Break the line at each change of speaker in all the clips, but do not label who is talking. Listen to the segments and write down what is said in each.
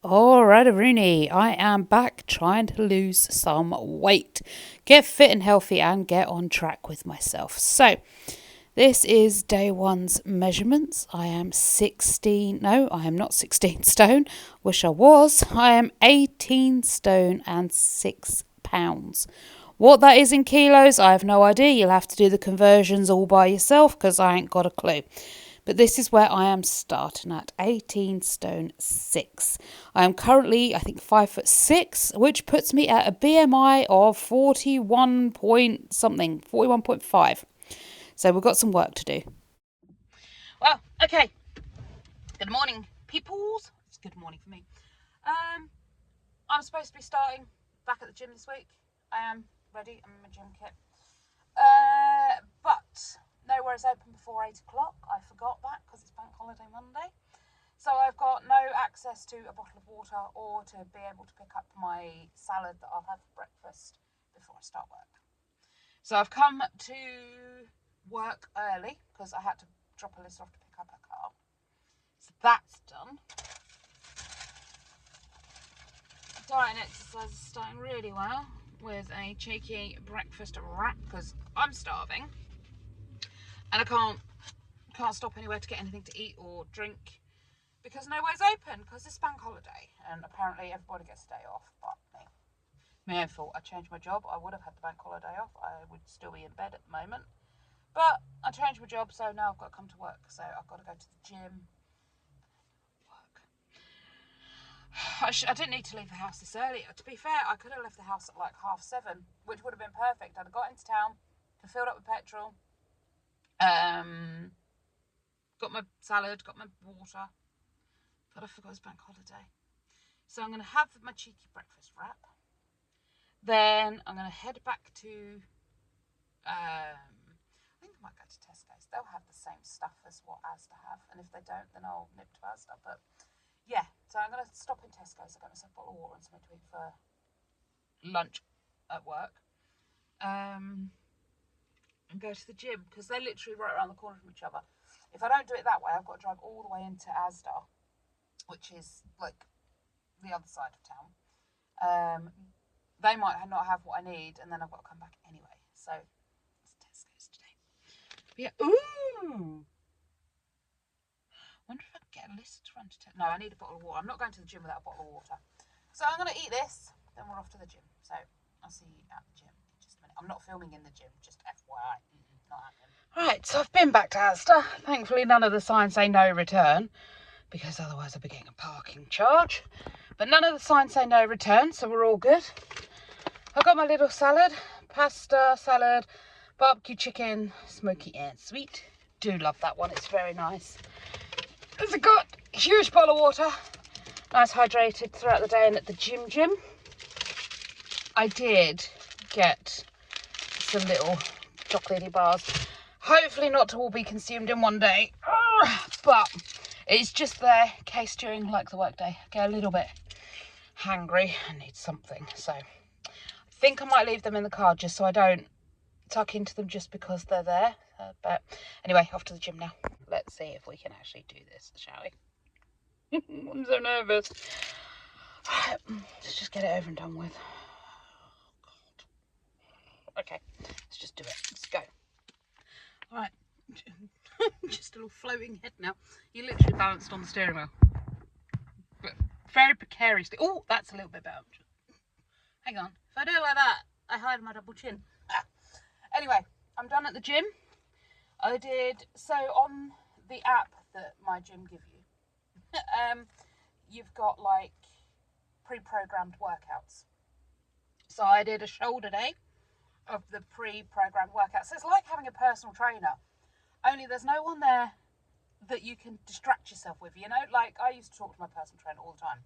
Alrighty, Rooney. I am back trying to lose some weight, get fit and healthy, and get on track with myself. So, this is day one's measurements. I am 16. No, I am not 16 stone. Wish I was. I am 18 stone and 6 pounds. What that is in kilos, I have no idea. You'll have to do the conversions all by yourself because I ain't got a clue. But this is where I am starting at 18 stone 6. I am currently, I think, 5'6", which puts me at a BMI of 41 point something, 41.5. So we've got some work to do. Well, okay. Good morning, peoples. It's good morning for me. I'm supposed to be starting back at the gym this week. I am ready. I'm in my gym kit. But nowhere is open before 8 o'clock. I forgot that because it's Bank Holiday Monday. So I've got no access to a bottle of water or to be able to pick up my salad that I'll have for breakfast before I start work. So I've come to work early because I had to drop a list off to pick up a car. So that's done. Diet and exercise is starting really well with a cheeky breakfast wrap because I'm starving and I can't stop anywhere to get anything to eat or drink because nowhere's open because it's bank holiday and apparently everybody gets a day off but me. My own fault. I changed my job. I would have had the bank holiday off. I would still be in bed at the moment. But I changed my job, so now I've got to come to work. So I've got to go to the gym. Work. I didn't need to leave the house this early. To be fair, I could have left the house at like 7:30, which would have been perfect. I'd have got into town, filled up with petrol, got my salad, got my water. But I forgot it's bank holiday. So I'm going to have my cheeky breakfast wrap. Then I'm going to head back to, I think I might go to Tesco's. They'll have the same stuff as what Asda have. And if they don't, then I'll nip to Asda. But yeah, so I'm going to stop in Tesco's. I'll get myself a bottle of water and something to eat for lunch at work. And go to the gym because they're literally right around the corner from each other. If I don't do it that way, I've got to drive all the way into Asda, which is like the other side of town. They might not have what I need, and then I've got to come back anyway. So it's Tesco's today. But yeah, ooh. Wonder if I can get a list to run to Tesco. No, I need a bottle of water. I'm not going to the gym without a bottle of water. So I'm going to eat this, then we're off to the gym. So I'll see you at the gym in just a minute. I'm not filming in the gym, just FYI. Not happening. Right, so I've been back to Asda. Thankfully, none of the signs say no return, because otherwise I'd be getting a parking charge. But none of the signs say no return, so we're all good. I've got my little salad, pasta salad, barbecue chicken, smoky and sweet. Do love that one, it's very nice. I've got a huge bowl of water, nice hydrated throughout the day and at the gym. I did get some little chocolatey bars. Hopefully not to all be consumed in one day, but it's just there in case during like the workday I get a little bit hangry and need something. So I think I might leave them in the car just so I don't tuck into them just because they're there. But anyway, off to the gym now. Let's see if we can actually do this, shall we? I'm so nervous. Right, let's just get it over and done with. Oh, God. Okay, let's just do it. Let's go. All right. Just a little floating head now. You're literally balanced on the steering wheel. But very precariously. Oh, that's a little bit better. Hang on. If I do it like that, I hide my double chin. Anyway, I'm done at the gym. I did, so on the app that my gym give you, you've got like pre-programmed workouts. So I did a shoulder day of the pre-programmed workouts. So it's like having a personal trainer, only there's no one there that you can distract yourself with, you know? Like I used to talk to my personal trainer all the time.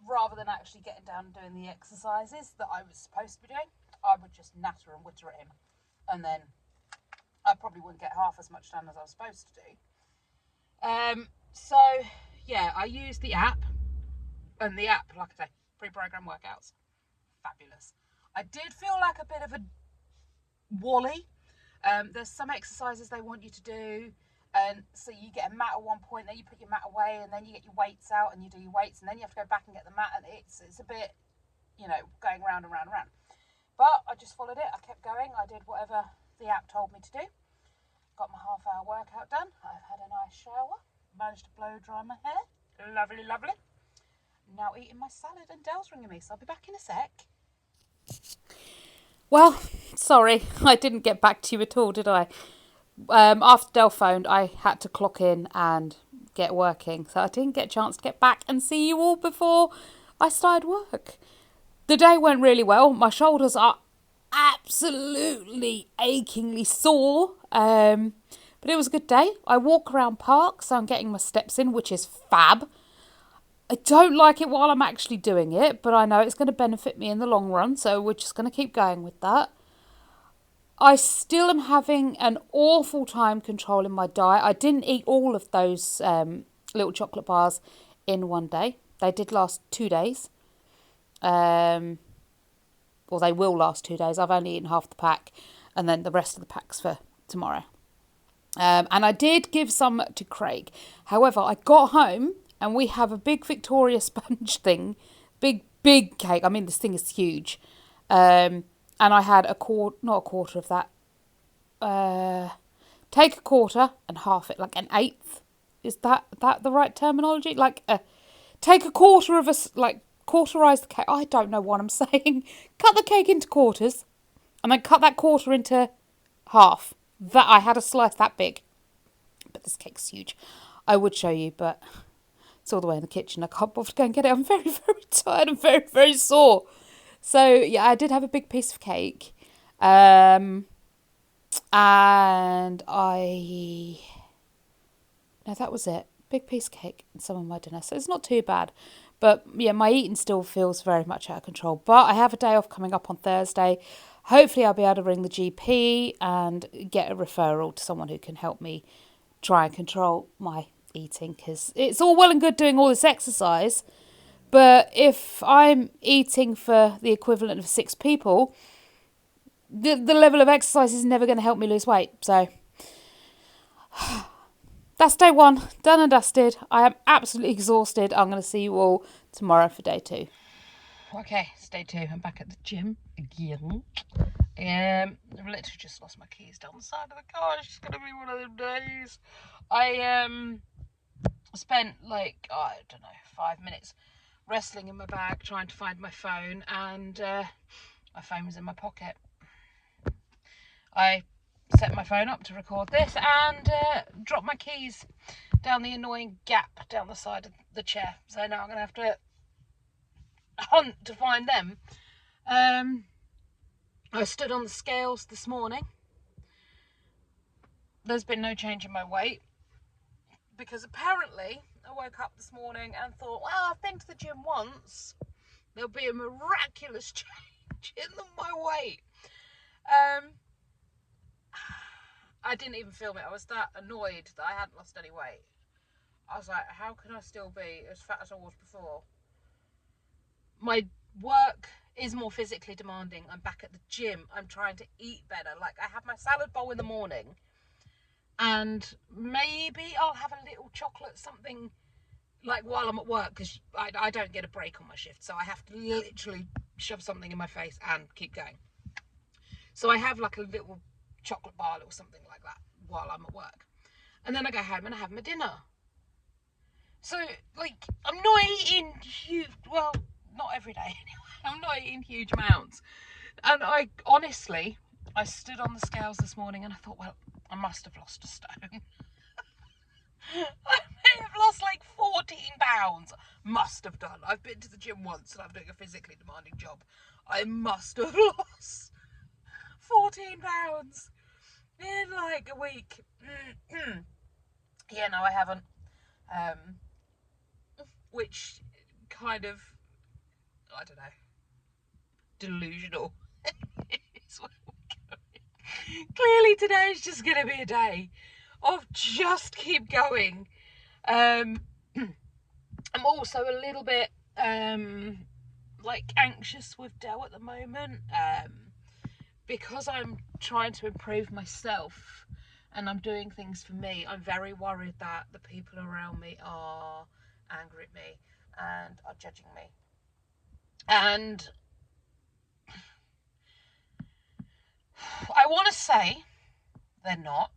Rather than actually getting down and doing the exercises that I was supposed to be doing, I would just natter and witter at him. And then I probably wouldn't get half as much done as I was supposed to do. So yeah, I used the app, and the app, like I say, pre-programmed workouts, fabulous. I did feel like a bit of a wally. There's some exercises they want you to do, And so you get a mat at one point, then you put your mat away, and then you get your weights out and you do your weights, and then you have to go back and get the mat, and it's a bit, going round and round and round. But I just followed it. I kept going. I did whatever the app told me to do. Got my half-hour workout done. I've had a nice shower. Managed to blow dry my hair. Lovely, lovely. Now eating my salad, and Dell's ringing me, so I'll be back in a sec.
Well, sorry, I didn't get back to you at all, did I? After Dell phoned, I had to clock in and get working, so I didn't get a chance to get back and see you all before I started work. The day went really well. My shoulders are absolutely achingly sore, but it was a good day. I walk around park, so I'm getting my steps in, which is fab. I don't like it while I'm actually doing it, but I know it's going to benefit me in the long run, so we're just going to keep going with that. I still am having an awful time controlling my diet. I didn't eat all of those little chocolate bars in one day. They did last 2 days. Or they will last 2 days. I've only eaten half the pack, and then the rest of the pack's for tomorrow. And I did give some to Craig. However, I got home and we have a big Victoria sponge thing. Big cake. I mean, this thing is huge. And I had not a quarter of that. Take a quarter and half it, like an eighth. Is that the right terminology? Take a quarter of cauterize the cake. I don't know what I'm saying. Cut the cake into quarters and then cut that quarter into half. That I had a slice that big. But this cake's huge. I would show you, but it's all the way in the kitchen. I can't bother to go and get it. I'm very, very tired and very, very sore. So, yeah, I did have a big piece of cake. And no, that was it. Big piece of cake and some of my dinner. So it's not too bad. But, yeah, my eating still feels very much out of control. But I have a day off coming up on Thursday. Hopefully I'll be able to ring the GP and get a referral to someone who can help me try and control my eating, because it's all well and good doing all this exercise, but if I'm eating for the equivalent of 6 people, the level of exercise is never going to help me lose weight. So that's day 1, done and dusted. I am absolutely exhausted. I'm going to see you all tomorrow for day 2.
Okay, it's day 2. I'm back at the gym again. I've literally just lost my keys down the side of the car. It's just going to be one of them days. I spent 5 minutes wrestling in my bag trying to find my phone, and my phone was in my pocket. I set my phone up to record this and dropped my keys down the annoying gap down the side of the chair. So now I'm going to have to hunt to find them. I stood on the scales this morning. There's been no change in my weight, because apparently I woke up this morning and thought, well, I've been to the gym once. There'll be a miraculous change in my weight. I didn't even film it. I was that annoyed that I hadn't lost any weight. I was like, how can I still be as fat as I was before? My work is more physically demanding. I'm back at the gym. I'm trying to eat better. Like, I have my salad bowl in the morning, and maybe I'll have a little chocolate something like while I'm at work, because I don't get a break on my shift, so I have to literally shove something in my face and keep going. So I have like a little chocolate bar or something like that while I'm at work, and then I go home and I have my dinner. So I'm not eating huge, well, not every day anyway. I'm not eating huge amounts, and I stood on the scales this morning and I thought, well, I must have lost a stone. I may have lost 14 pounds. Must have done. I've been to the gym once and I'm doing a physically demanding job. I must have lost 14 pounds in a week. Yeah, no, I haven't. Which kind of, I don't know, delusional is where we're going. Clearly today is just going to be a day of just keep going. I'm also a little bit anxious with Dell at the moment, because I'm trying to improve myself. and I'm doing things for me, I'm very worried that the people around me are angry at me and are judging me. And I want to say they're not.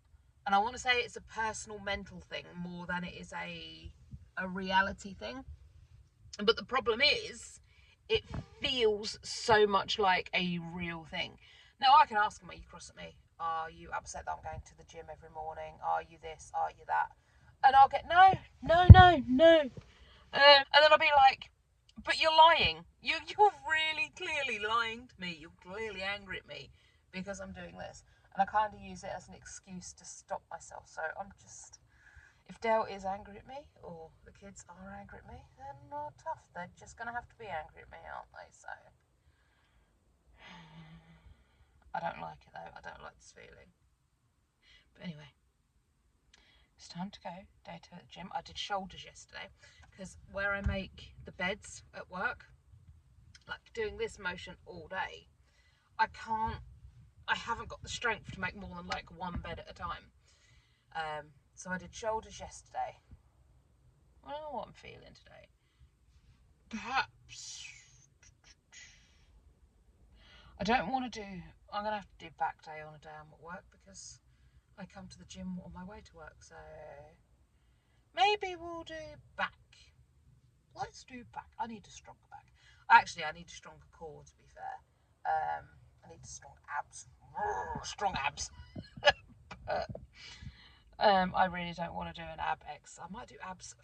And I want to say it's a personal mental thing more than it is a reality thing. But the problem is, it feels so much like a real thing. Now, I can ask them, are you cross at me? Are you upset that I'm going to the gym every morning? Are you this? Are you that? And I'll get, no, no, no, no. And then I'll be like, but you're lying. You're really clearly lying to me. You're clearly angry at me because I'm doing this. And I kind of use it as an excuse to stop myself. So I'm just, if Dale is angry at me, or the kids are angry at me, then not tough. They're just going to have to be angry at me, aren't they? So I don't like it though. I don't like this feeling. But anyway, it's time to go. Day 2 at the gym. I did shoulders yesterday because where I make the beds at work, like doing this motion all day, I haven't got the strength to make more than like one bed at a time. So I did shoulders yesterday. I don't know what I'm feeling today. Perhaps I don't want to do. I'm gonna have to do back day on a day I'm at work because I come to the gym on my way to work. So maybe we'll do back. Let's do back. I need a stronger back. Actually, I need a stronger core, to be fair. I need strong abs. Strong abs. But, I really don't want to do an ab X. I might do abs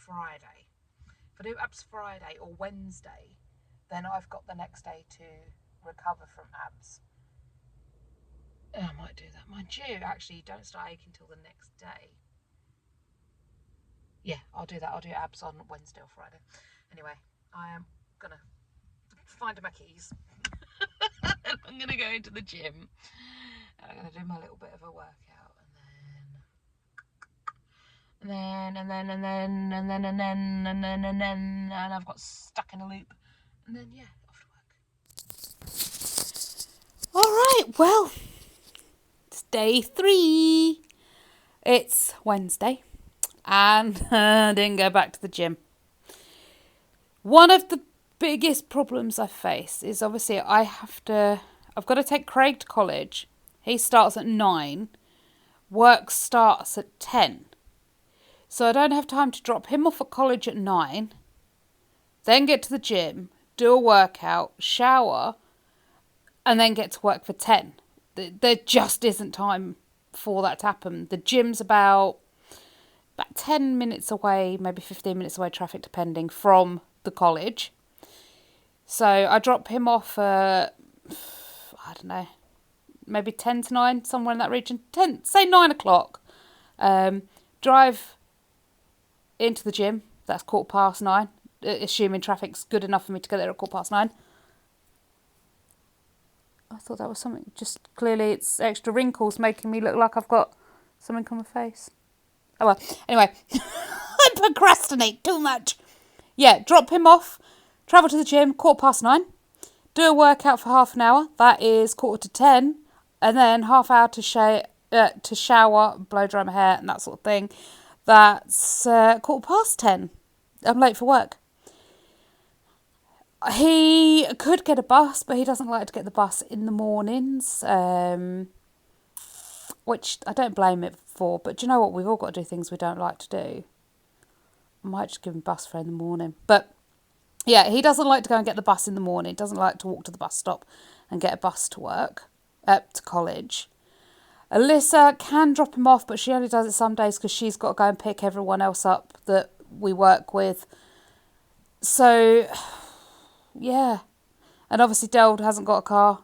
Friday. If I do abs Friday or Wednesday, then I've got the next day to recover from abs. I might do that. Mind you, actually, you don't start aching until the next day. Yeah, I'll do that. I'll do abs on Wednesday or Friday. Anyway, I am going to find my keys. And I'm going to go into the gym. And I'm going to do my little bit of a workout. And I've got stuck in a loop. And then, yeah, off to work.
All right, well, it's day 3. It's Wednesday. And I didn't go back to the gym. One of the biggest problems I face is obviously I've got to take Craig to college. He starts at 9. Work starts at 10. So I don't have time to drop him off at college at 9, then get to the gym, do a workout, shower, and then get to work for 10. There just isn't time for that to happen. The gym's about 10 minutes away, maybe 15 minutes away, traffic depending, from the college. So I drop him off I don't know, maybe 10 to 9, somewhere in that region. 10, say 9 o'clock. Drive into the gym. That's 9:15, assuming traffic's good enough for me to get there at 9:15. I thought that was something. Just clearly it's extra wrinkles making me look like I've got something on my face. Oh well. Anyway, I procrastinate too much. Yeah, drop him off, travel to the gym, 9:15. Do a workout for half an hour. That is 9:45, and then half hour to shower, blow dry my hair, and that sort of thing. That's 10:15. I'm late for work. He could get a bus, but he doesn't like to get the bus in the mornings, which I don't blame it for. But do you know what? We've all got to do things we don't like to do. I might just give him bus fare in the morning. But yeah, he doesn't like to go and get the bus in the morning. He doesn't like to walk to the bus stop and get a bus to work, to college. Alyssa can drop him off, but she only does it some days because she's got to go and pick everyone else up that we work with. So, yeah. And obviously Dale hasn't got a car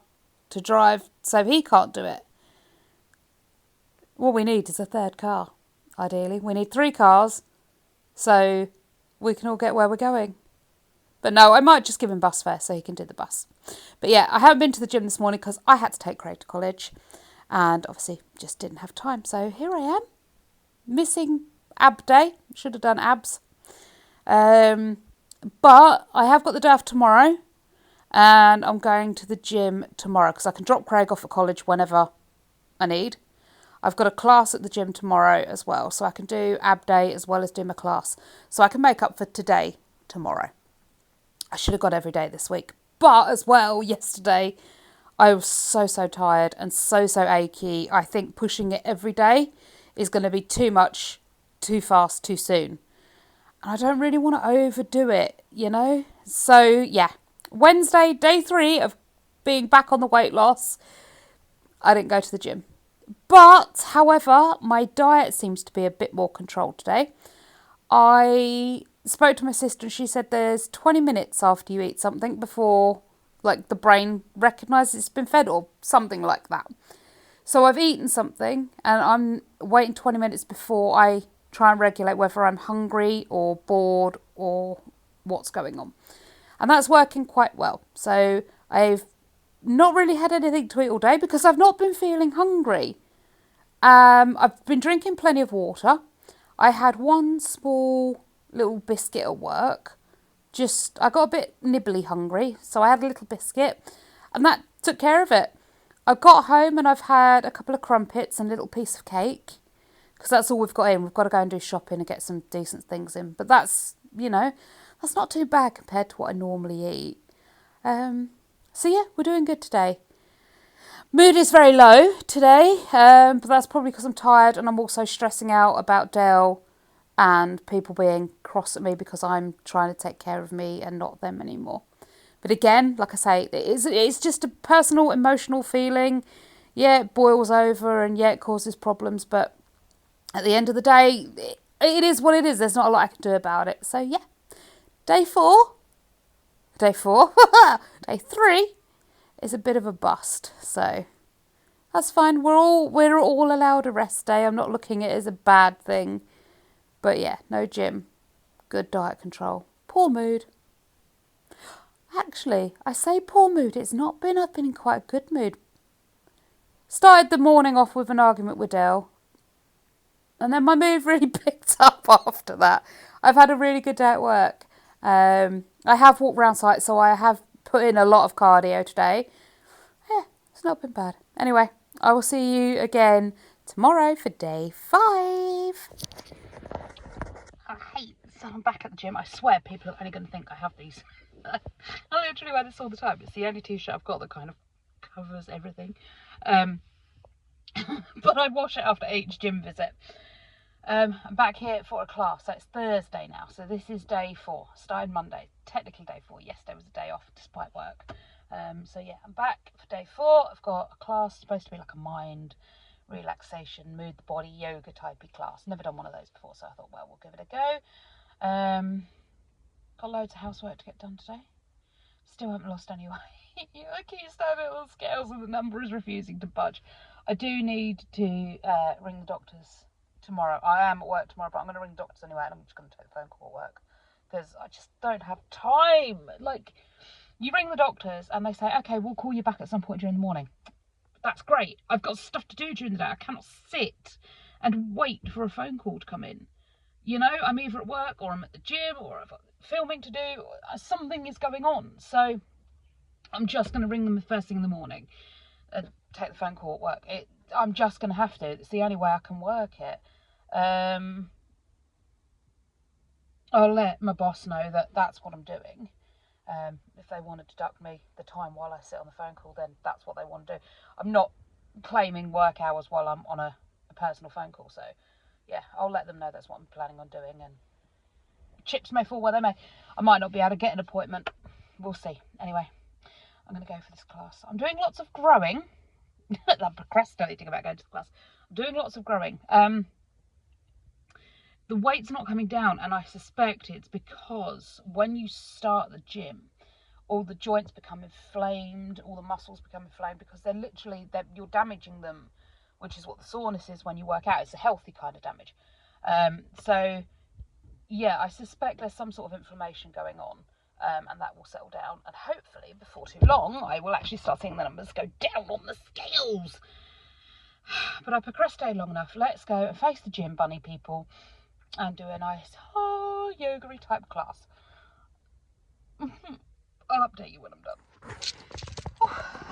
to drive, so he can't do it. What we need is a third car, ideally. We need 3 cars, so we can all get where we're going. But no, I might just give him bus fare so he can do the bus. But yeah, I haven't been to the gym this morning because I had to take Craig to college. And obviously just didn't have time. So here I am, missing ab day. Should have done abs. But I have got the day off tomorrow. And I'm going to the gym tomorrow because I can drop Craig off at college whenever I need. I've got a class at the gym tomorrow as well, so I can do ab day as well as do my class. So I can make up for today, tomorrow. I should have got every day this week. But as well, yesterday, I was so tired and so achy. I think pushing it every day is going to be too much, too fast, too soon. And I don't really want to overdo it, you know? So, yeah. Wednesday, day 3 of being back on the weight loss. I didn't go to the gym. But, however, my diet seems to be a bit more controlled today. I spoke to my sister and she said there's 20 minutes after you eat something before, like, the brain recognises it's been fed or something like that. So I've eaten something and I'm waiting 20 minutes before I try and regulate whether I'm hungry or bored or what's going on. And that's working quite well. So I've not really had anything to eat all day because I've not been feeling hungry. I've been drinking plenty of water. I had one small little biscuit at work. I got a bit nibbly hungry, so I had a little biscuit and that took care of it. I got home and I've had a couple of crumpets and a little piece of cake because that's all we've got in. We've got to go and do shopping and get some decent things in. But that's, you know, that's not too bad compared to what I normally eat. So yeah, we're doing good today. Mood is very low today, but that's probably because I'm tired and I'm also stressing out about Dale and people being cross at me because I'm trying to take care of me and not them anymore. But again, like I say, it's just a personal, emotional feeling. Yeah, it boils over and yeah, it causes problems. But at the end of the day, it is what it is. There's not a lot I can do about it. So yeah, day 4, day 3 is a bit of a bust. So that's fine. We're all allowed a rest day. I'm not looking at it as a bad thing. But yeah, no gym, good diet control, poor mood. Actually, I say poor mood. It's not been. I've been in quite a good mood. Started the morning off with an argument with Dale. And then my mood really picked up after that. I've had a really good day at work. I have walked around site, so I have put in a lot of cardio today. Yeah, it's not been bad. Anyway, I will see you again tomorrow for day 5.
So I'm back at the gym. I swear people are only going to think I have these. I literally wear this all the time. It's the only t-shirt I've got that kind of covers everything. But I wash it after each gym visit. I'm back here for a class. So it's Thursday now. So this is day 4. Started Monday. Technically day 4. Yesterday was a day off despite work. So yeah, I'm back for day 4. I've got a class supposed to be like a mind relaxation, move the body, yoga typey class. Never done one of those before, so I thought, well, we'll give it a go. Got loads of housework to get done today. Still haven't lost any weight. I keep standing on the scales and the number is refusing to budge. I do need to ring the doctors tomorrow. I am at work tomorrow, but I'm going to ring the doctors anyway, and I'm just going to take the phone call at work because I just don't have time. Like, you ring the doctors and they say, okay, we'll call you back at some point during the morning. That's great. I've got stuff to do during the day. I cannot sit and wait for a phone call to come in. You know, I'm either at work or I'm at the gym or I've got filming to do. Something is going on. So I'm just going to ring them the first thing in the morning and take the phone call at work. I'm just going to have to. It's the only way I can work it. I'll let my boss know that that's what I'm doing. If they want to deduct me the time while I sit on the phone call, then that's what they want to do. I'm not claiming work hours while I'm on a personal phone call. So, yeah, I'll let them know that's what I'm planning on doing. And chips may fall where they may. I might not be able to get an appointment. We'll see. Anyway, I'm going to go for this class. I'm doing lots of growing. I'm procrastinating about going to the class. I'm doing lots of growing. The weight's not coming down, and I suspect it's because when you start the gym, all the joints become inflamed, all the muscles become inflamed because you're damaging them, which is what the soreness is when you work out. It's a healthy kind of damage. So, yeah, I suspect there's some sort of inflammation going on, and that will settle down. And hopefully, before too long, I will actually start seeing the numbers go down on the scales. But I procrastinated long enough. Let's go and face the gym, bunny people, and do a nice yoga-y type class. I'll update you when I'm done.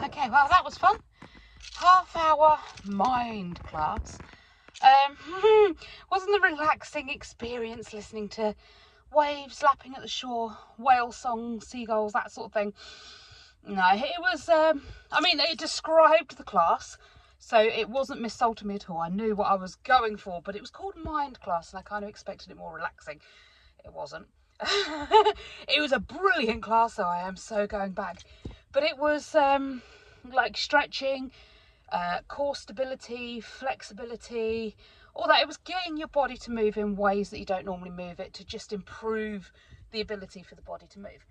Okay, well, that was fun. half-hour mind class. Wasn't a relaxing experience listening to waves lapping at the shore, whale songs, seagulls, that sort of thing. No, it was, I mean, it described the class, so it wasn't missold to me at all. I knew what I was going for, but it was called mind class, and I kind of expected it more relaxing. It wasn't. It was a brilliant class, though. I am so going back. But it was like stretching, core stability, flexibility, all that. It was getting your body to move in ways that you don't normally move it, to just improve the ability for the body to move.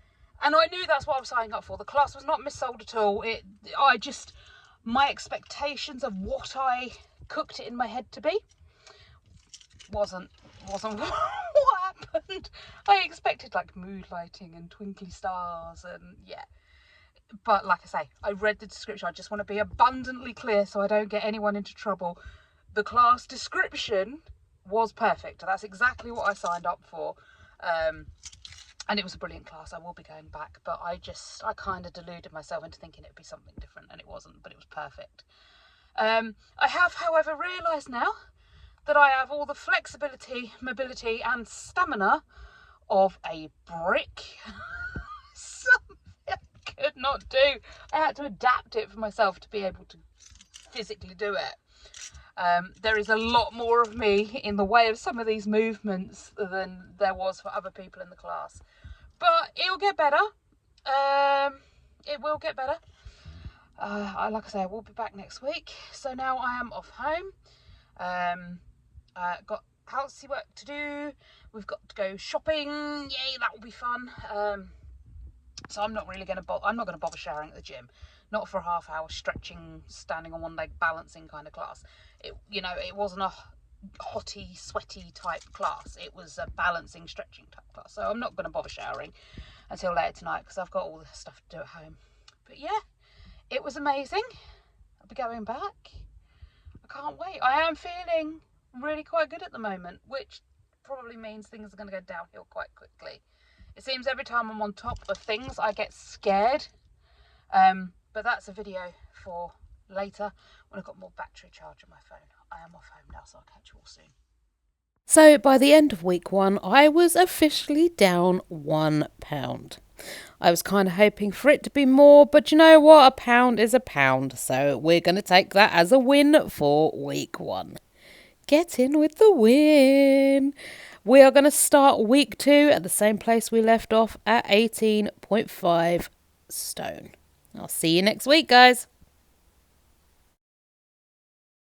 And I knew that's what I was signing up for. The class was not missold at all. My expectations of what I cooked it in my head to be wasn't what happened. I expected like mood lighting and twinkly stars and yeah. But like I say, I read the description. I just want to be abundantly clear so I don't get anyone into trouble. The class description was perfect. That's exactly what I signed up for. And it was a brilliant class. I will be going back, but I kind of deluded myself into thinking it'd be something different, and it wasn't, but it was perfect. I have, however, realised now that I have all the flexibility, mobility and stamina of a brick. Something I could not do. I had to adapt it for myself to be able to physically do it. There is a lot more of me in the way of some of these movements than there was for other people in the class. But it'll get better. It will get better. Like I say, I will be back next week. So now I am off home. Got housey work to do. We've got to go shopping. Yay, that will be fun. So I'm not really going to bother showering at the gym. Not for a half-hour stretching, standing on one leg, balancing kind of class. It wasn't a hotty, sweaty type class. It was a balancing, stretching type class. So I'm not going to bother showering until later tonight because I've got all the stuff to do at home. But yeah, it was amazing. I'll be going back. I can't wait. I am feeling really quite good at the moment, which probably means things are going to go downhill quite quickly. It seems every time I'm on top of things, I get scared. But that's a video for later when I've got more battery charge on my phone. I am off home now, so I'll catch you all soon.
So by the end of week 1, I was officially down 1 pound. I was kind of hoping for it to be more, but you know what? A pound is a pound, so we're going to take that as a win for week 1. Get in with the win. We are going to start week 2 at the same place we left off at 18.5 stone. I'll see you next week, guys.